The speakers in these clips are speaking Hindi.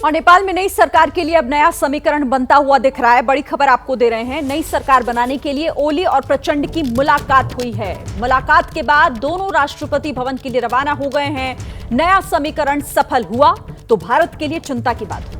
और नेपाल में नई सरकार के लिए अब नया समीकरण बनता हुआ दिख रहा है। बड़ी खबर आपको दे रहे हैं। नई सरकार बनाने के लिए ओली और प्रचंड की मुलाकात हुई है। मुलाकात के बाद दोनों राष्ट्रपति भवन के लिए रवाना हो गए हैं। नया समीकरण सफल हुआ तो भारत के लिए चिंता की बात होगी।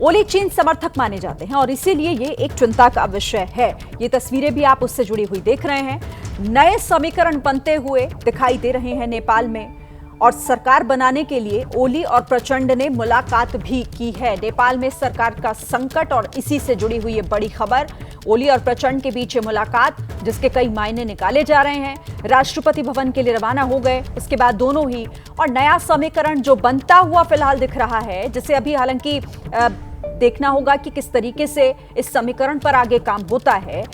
ओली चीन समर्थक माने जाते हैं और इसीलिए ये एक चिंता का विषय है। ये तस्वीरें भी आप उससे जुड़ी हुई देख रहे हैं। नए समीकरण बनते हुए दिखाई दे रहे हैं नेपाल में और सरकार बनाने के लिए ओली और प्रचंड ने मुलाकात भी की है। नेपाल में सरकार का संकट और इसी से जुड़ी हुई ये बड़ी खबर। ओली और प्रचंड के बीच मुलाकात जिसके कई मायने निकाले जा रहे हैं। राष्ट्रपति भवन के लिए रवाना हो गए, इसके बाद दोनों ही, और नया समीकरण जो बनता हुआ फिलहाल दिख रहा है, जिसे अभी हालांकि देखना होगा कि किस तरीके से इस समीकरण पर आगे काम होता है।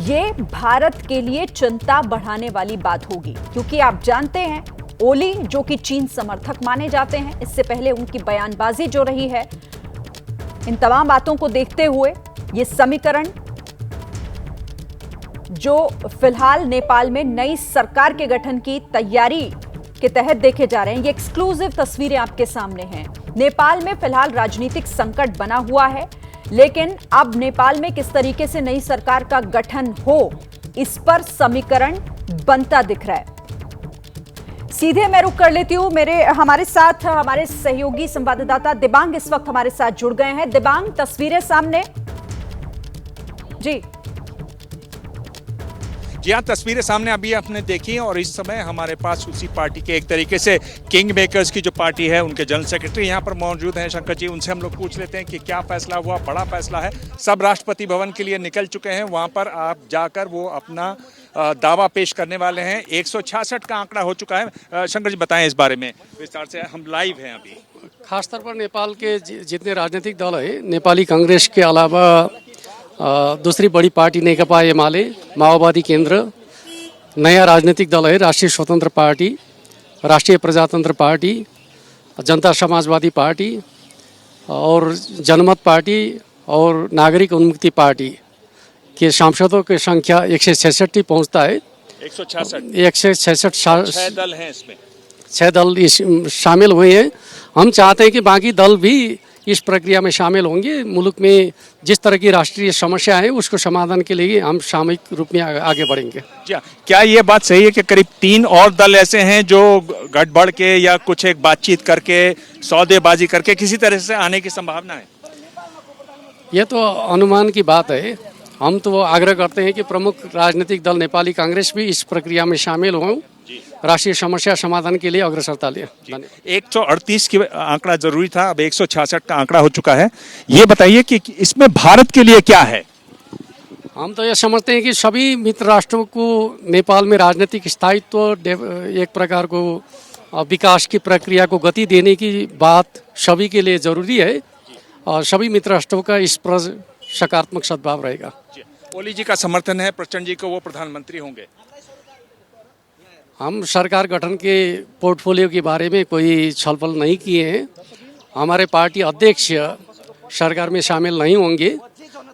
ये भारत के लिए चिंता बढ़ाने वाली बात होगी, क्योंकि आप जानते हैं ओली जो कि चीन समर्थक माने जाते हैं, इससे पहले उनकी बयानबाजी जो रही है, इन तमाम बातों को देखते हुए ये समीकरण जो फिलहाल नेपाल में नई सरकार के गठन की तैयारी के तहत देखे जा रहे हैं, ये एक्सक्लूसिव तस्वीरें आपके सामने हैं। नेपाल में फिलहाल राजनीतिक संकट बना हुआ है, लेकिन अब नेपाल में किस तरीके से नई सरकार का गठन हो, इस पर समीकरण बनता दिख रहा है। सीधे मैं रुक कर लेती हूं। हमारे साथ हमारे सहयोगी संवाददाता दिबांग इस वक्त हमारे साथ जुड़ गए हैं। दिबांग, तस्वीरें सामने जी। जी हाँ, तस्वीरें सामने अभी आपने देखी और इस समय हमारे पास उसी पार्टी के एक तरीके से किंग मेकर्स की जो पार्टी है, उनके जनरल सेक्रेटरी यहाँ पर मौजूद हैं। शंकर जी, उनसे हम लोग पूछ लेते हैं कि क्या फैसला हुआ। बड़ा फैसला है, सब राष्ट्रपति भवन के लिए निकल चुके हैं। वहाँ पर आप जाकर वो अपना दावा पेश करने वाले हैं। 166 का आंकड़ा हो चुका है। शंकर जी, बताएं इस बारे में विस्तार से, हम लाइव हैं अभी। खासतौर पर नेपाल के जितने राजनीतिक दल है, नेपाली कांग्रेस के अलावा दूसरी बड़ी पार्टी नेकपा एमाले, माओवादी केंद्र, नया राजनीतिक दल है राष्ट्रीय स्वतंत्र पार्टी, राष्ट्रीय प्रजातंत्र पार्टी, जनता समाजवादी पार्टी और जनमत पार्टी और नागरिक उन्मुक्ति पार्टी के सांसदों की संख्या 166 पहुंचता है। 166 6 दल हैं इसमें, 6 दल शामिल हुए हैं। हम चाहते हैं कि बाकी दल भी इस प्रक्रिया में शामिल होंगे। मुल्क में जिस तरह की राष्ट्रीय समस्या है, उसको समाधान के लिए हम सामूहिक रूप में आगे बढ़ेंगे। क्या ये बात सही है कि करीब 3 और दल ऐसे हैं जो गड़बड़ के या कुछ एक बातचीत करके, सौदेबाजी करके किसी तरह से आने की संभावना है? ये तो अनुमान की बात है। हम तो आग्रह करते हैं कि प्रमुख राजनीतिक दल नेपाली कांग्रेस भी इस प्रक्रिया में शामिल हों, राष्ट्रीय समस्या समाधान के लिए अग्रसरता लें। 138 की आंकड़ा जरूरी था, अब 166 का आंकड़ा हो चुका है। ये बताइए कि इसमें भारत के लिए क्या है? हम तो ये समझते हैं कि सभी मित्र राष्ट्रों को नेपाल में राजनीतिक स्थायित्व, एक प्रकार को विकास की प्रक्रिया को गति देने की बात सभी के लिए जरूरी है और सभी मित्र राष्ट्रों का इस पर सकारात्मक सद्भाव रहेगा। ओली जी का समर्थन है, प्रचंड जी को वो प्रधानमंत्री होंगे। हम सरकार गठन के पोर्टफोलियो के बारे में कोई छलफल नहीं किए हैं। हमारे पार्टी अध्यक्ष सरकार में शामिल नहीं होंगे,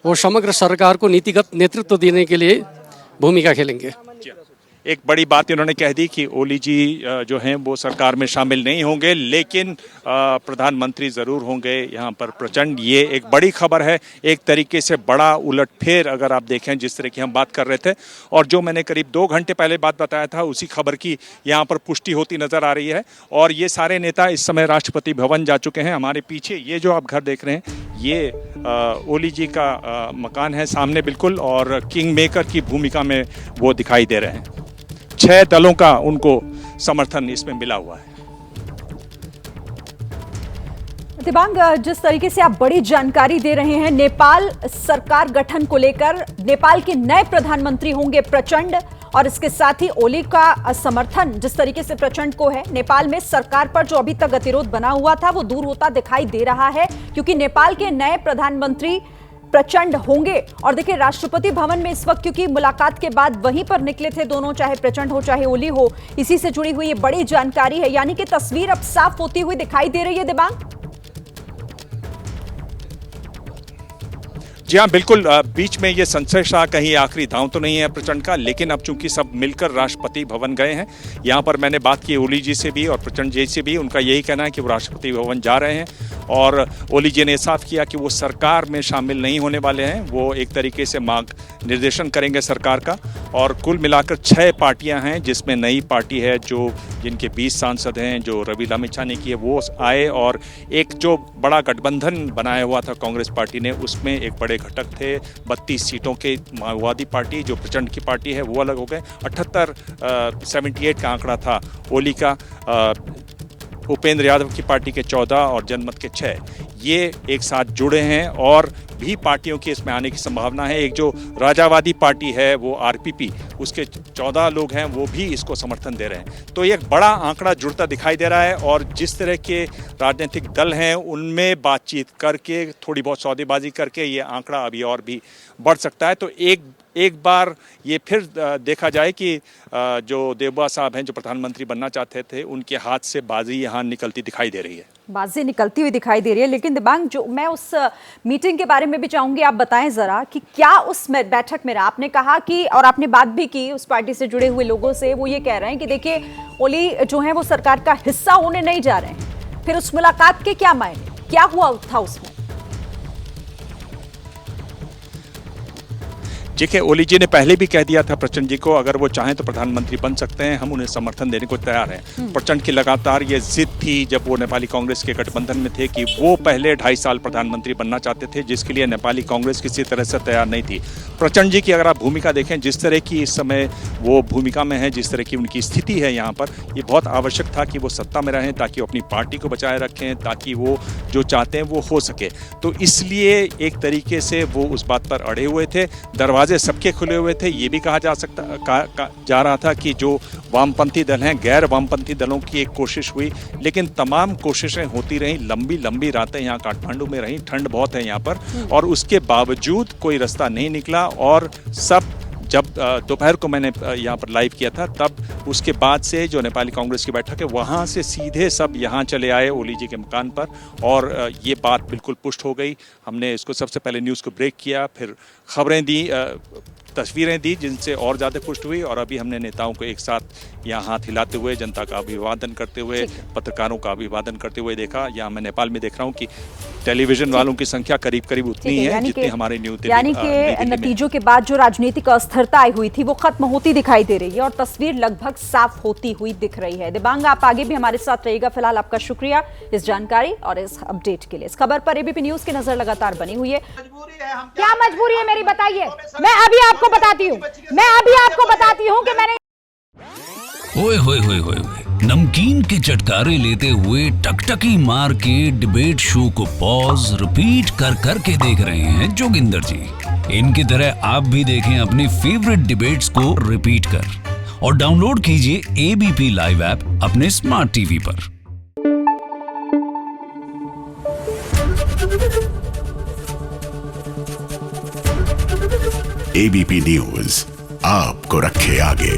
वो समग्र सरकार को नीतिगत नेतृत्व देने के लिए भूमिका खेलेंगे। एक बड़ी बात इन्होंने कह दी कि ओली जी जो हैं वो सरकार में शामिल नहीं होंगे, लेकिन प्रधानमंत्री ज़रूर होंगे यहाँ पर प्रचंड। ये एक बड़ी खबर है, एक तरीके से बड़ा उलटफेर अगर आप देखें जिस तरह की हम बात कर रहे थे, और जो मैंने करीब 2 घंटे पहले बात बताया था, उसी खबर की यहाँ पर पुष्टि होती नज़र आ रही है। और ये सारे नेता इस समय राष्ट्रपति भवन जा चुके हैं। हमारे पीछे ये जो आप घर देख रहे हैं, ये ओली जी का मकान है सामने बिल्कुल, और किंग मेकर की भूमिका में वो दिखाई दे रहे हैं। 6 दलों का उनको समर्थन इसमें मिला हुआ है। दिबांग, जिस तरीके से आप बड़ी जानकारी दे रहे हैं नेपाल सरकार गठन को लेकर, नेपाल के नए प्रधानमंत्री होंगे प्रचंड, और इसके साथ ही ओली का समर्थन जिस तरीके से प्रचंड को है, नेपाल में सरकार पर जो अभी तक गतिरोध बना हुआ था वो दूर होता दिखाई दे रहा है, क्योंकि नेपाल के नए प्रधानमंत्री प्रचंड होंगे। और देखिए, राष्ट्रपति भवन में इस वक्त, क्योंकि मुलाकात के बाद वहीं पर निकले थे दोनों, चाहे प्रचंड हो चाहे ओली हो, इसी से जुड़ी हुई ये बड़ी जानकारी है। यानी कि तस्वीर अब साफ होती हुई दिखाई दे रही है। दिबांग जी हाँ, बिल्कुल। बीच में ये संशय सा कहीं आखिरी दांव तो नहीं है प्रचंड का, लेकिन अब चूंकि सब मिलकर राष्ट्रपति भवन गए हैं, यहाँ पर मैंने बात की ओली जी से भी और प्रचंड जी से भी, उनका यही कहना है कि वो राष्ट्रपति भवन जा रहे हैं और ओली जी ने साफ किया कि वो सरकार में शामिल नहीं होने वाले हैं। वो एक तरीके से मार्ग निर्देशन करेंगे सरकार का। और कुल मिलाकर 6 पार्टियां हैं, जिसमें नई पार्टी है जो जिनके 20 सांसद हैं, जो रवि लामिछाने की है वो आए, और एक जो बड़ा गठबंधन बनाया हुआ था कांग्रेस पार्टी ने, उसमें एक बड़े घटक थे 32 सीटों के माओवादी पार्टी जो प्रचंड की पार्टी है वो अलग हो गए। 78 का आंकड़ा था ओली का, उपेंद्र यादव की पार्टी के 14 और जनमत के 6 ये एक साथ जुड़े हैं और भी पार्टियों की इसमें आने की संभावना है। एक जो राजावादी पार्टी है वो आरपीपी, उसके 14 लोग हैं, वो भी इसको समर्थन दे रहे हैं। तो ये एक बड़ा आंकड़ा जुड़ता दिखाई दे रहा है और जिस तरह के राजनीतिक दल हैं उनमें बातचीत करके, थोड़ी बहुत सौदेबाजी करके ये आंकड़ा अभी और भी बढ़ सकता है। तो एक बार ये फिर देखा जाए कि जो देवबा साहब हैं जो प्रधानमंत्री बनना चाहते थे, उनके हाथ से बाजी यहाँ निकलती दिखाई दे रही है। बाजी निकलती हुई दिखाई दे रही है। लेकिन दिबांग, जो मैं उस मीटिंग के बारे में भी चाहूंगी आप बताएं जरा कि क्या उस बैठक में रहा। आपने कहा कि, और आपने बात भी की उस पार्टी से जुड़े हुए लोगों से, वो ये कह रहे हैं कि देखिए ओली जो है वो सरकार का हिस्सा होने नहीं जा रहे हैं। फिर उस मुलाकात के क्या मायने, क्या हुआ था उसमें? देखिए, ओली जी ने पहले भी कह दिया था प्रचंड जी को अगर वो चाहें तो प्रधानमंत्री बन सकते हैं, हम उन्हें समर्थन देने को तैयार हैं। प्रचंड की लगातार ये जिद थी जब वो नेपाली कांग्रेस के गठबंधन में थे कि वो पहले 2.5 साल प्रधानमंत्री बनना चाहते थे, जिसके लिए नेपाली कांग्रेस किसी तरह से तैयार नहीं थी। प्रचंड जी की अगर आप भूमिका देखें, जिस तरह की इस समय वो भूमिका में है, जिस तरह की उनकी स्थिति है यहाँ पर, ये बहुत आवश्यक था कि वो सत्ता में रहें ताकि वो अपनी पार्टी को बचाए रखें, ताकि वो जो चाहते हैं वो हो सके। तो इसलिए एक तरीके से वो उस बात पर अड़े हुए थे। दरवाजे सबके खुले हुए थे। ये भी कहा जा रहा था कि जो वामपंथी दल हैं, गैर वामपंथी दलों की एक कोशिश हुई, लेकिन तमाम कोशिशें होती रहीं। लंबी लंबी रातें यहाँ काठमांडू में रहीं, ठंड बहुत है यहाँ पर, और उसके बावजूद कोई रास्ता नहीं निकला। और सब जब दोपहर को मैंने यहाँ पर लाइव किया था, तब उसके बाद से जो नेपाली कांग्रेस की बैठक है वहाँ से सीधे सब यहाँ चले आए ओली जी के मकान पर, और ये बात बिल्कुल पुष्ट हो गई। हमने इसको सबसे पहले न्यूज़ को ब्रेक किया, फिर खबरें दी, तस्वीरें दी, जिनसे और ज़्यादा पुष्ट हुई। और अभी हमने नेताओं को एक साथ यहाँ हाथ हिलाते हुए, जनता का अभिवादन करते हुए, पत्रकारों का अभिवादन करते हुए देखा। यहाँ मैं नेपाल में देख रहा हूँ कि टेलीविजन वालों की संख्या करीब करीब उतनी है जितनी हमारे न्यूज़ दिल्ली, यानी कि नतीजों के बाद जो राजनीतिक अस्थिरता आई हुई थी वो खत्म होती दिखाई दे रही है और तस्वीर लगभग साफ होती हुई दिख रही है। दिबांग, आप आगे भी हमारे साथ रहिएगा। फिलहाल आपका शुक्रिया इस जानकारी और इस अपडेट के लिए। इस खबर पर एबीपी न्यूज की नजर लगातार बनी हुई है। क्या मजबूरी है मेरी, बताइए। मैं अभी आपको बताती हूँ कि मैंने ओए होए होए होए नमकीन के चटकारे लेते हुए टकटकी मार के डिबेट शो को पॉज रिपीट कर करके देख रहे हैं जोगिंदर जी। इनकी तरह आप भी देखें अपनी फेवरेट डिबेट्स को रिपीट कर और डाउनलोड कीजिए एबीपी लाइव ऐप अपने स्मार्ट टीवी पर। एबीपी न्यूज आपको रखे आगे।